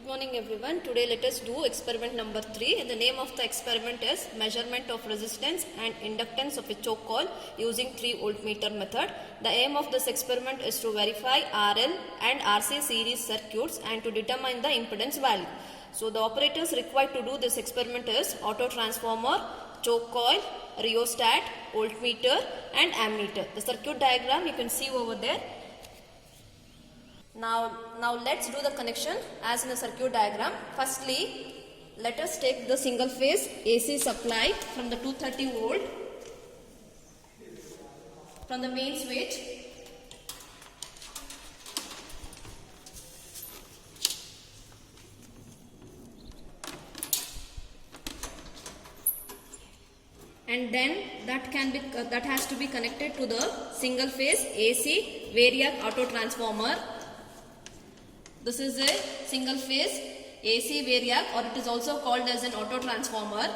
Good morning everyone. Today let us do experiment number 3. The name of the experiment is measurement of resistance and inductance of a choke coil using 3 voltmeter method. The aim of this experiment is to verify RL and RC series circuits and to determine the impedance value. So the operators required to do this experiment is auto transformer, choke coil, rheostat, voltmeter and ammeter. The circuit diagram you can see over there. Now let's do the connection as in the circuit diagram. Firstly, let us take the single phase AC supply from the 230 volt from the main switch. And then that has to be connected to the single phase AC variac auto transformer. This is a single phase AC variac, or it is also called as an auto transformer.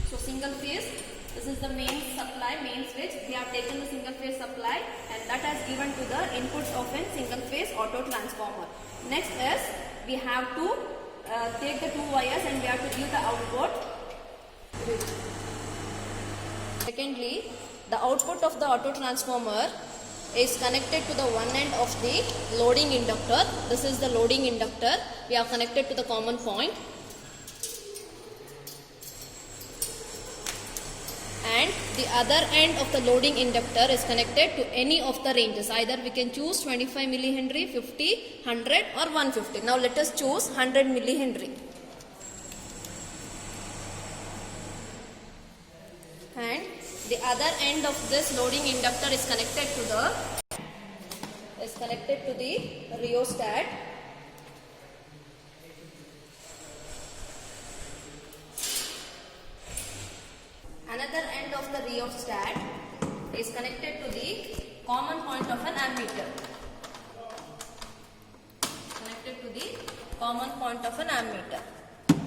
So single phase, this is the main supply, main switch. We have taken the single phase supply and that has given to the inputs of a single phase auto transformer. Next is we have to take the two wires and we have to give the output. Secondly, the output of the auto transformer is connected to the one end of the loading inductor. This is the loading inductor. We have connected to the common point. And the other end of the loading inductor is connected to any of the ranges. Either we can choose 25 millihenry, 50, 100 or 150. Now let us choose 100 millihenry. And the other end of this loading inductor is connected to the rheostat. Another end of the rheostat is connected to the common point of an ammeter.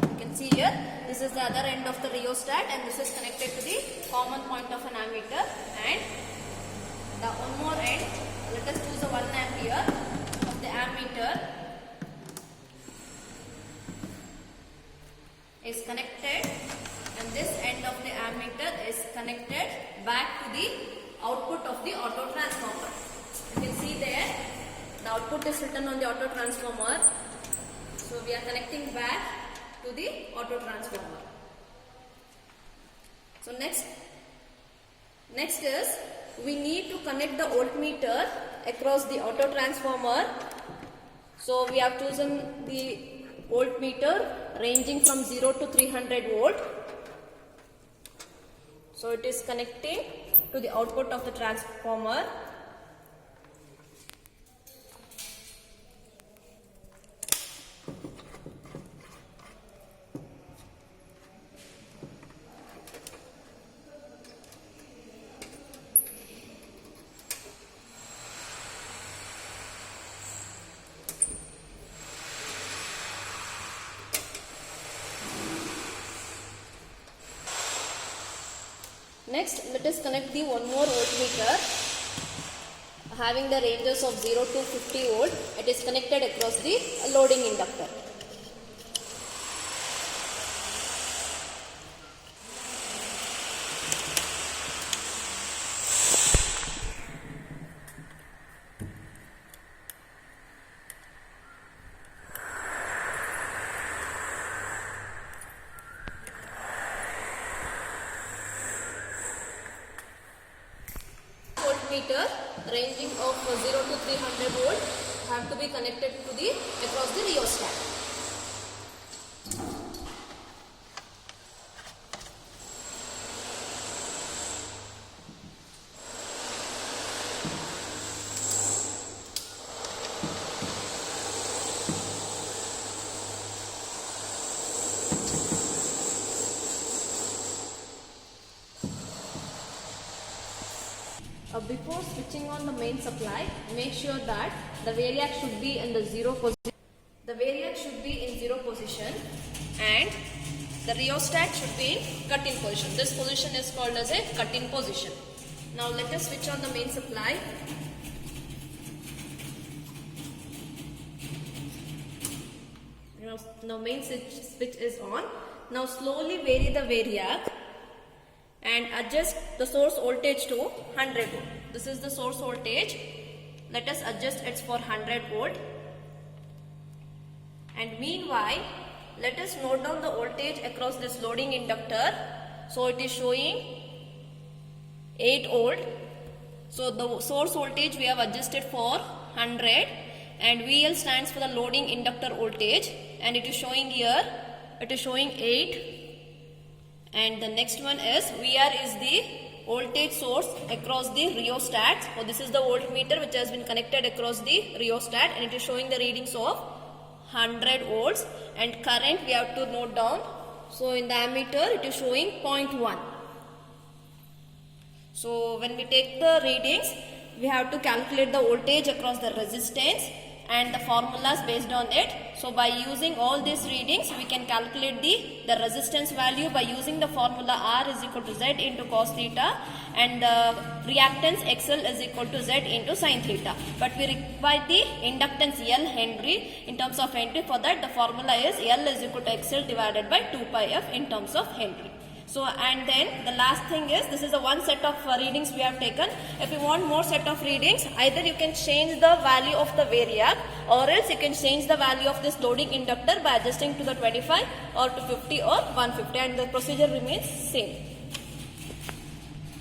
You can see here, this is the other end of the rheostat and this is connected to the common point of an ammeter. And the one more end, let us choose the 1 ampere of the ammeter is connected, and this end of the ammeter is connected back to the output of the auto transformer. You can see there, the output is written on the auto transformer. So we are connecting back to the auto transformer. So next is we need to connect the voltmeter across the auto transformer. So we have chosen the voltmeter ranging from 0 to 300 volt. So it is connecting to the output of the transformer. Next, let us connect the one more voltmeter having the ranges of 0 to 50 volt. It is connected across the loading inductor. Voltmeter ranging of 0 to 300 volt have to be connected to the across the rheostat. Before switching on the main supply, make sure that the variac should be in the 0 position. The variac should be in 0 position and the rheostat should be in cut-in position. This position is called as a cut-in position. Now let us switch on the main supply. Now main switch is on. Now slowly vary the variac and adjust the source voltage to 100 volt. This is the source voltage. Let us adjust it for 100 volt. And meanwhile, let us note down the voltage across this loading inductor. So it is showing 8 volt. So the source voltage we have adjusted for 100 and VL stands for the loading inductor voltage, and it is showing here, it is showing 8. And the next one is VR is the voltage source across the rheostat. So this is the voltmeter which has been connected across the rheostat, and it is showing the readings of 100 volts. And current we have to note down. So in the ammeter it is showing 0.1. So when we take the readings, we have to calculate the voltage across the resistance and the formulas based on it. So by using all these readings, we can calculate the resistance value by using the formula R is equal to Z into cos theta, and the reactance XL is equal to Z into sin theta. But we require the inductance L Henry in terms of Henry. For that, the formula is L is equal to XL divided by 2 pi F in terms of Henry. So, and then the last thing is, this is the one set of readings we have taken. If you want more set of readings, either you can change the value of the variac, or else you can change the value of this loading inductor by adjusting to the 25 or to 50 or 150, and the procedure remains same.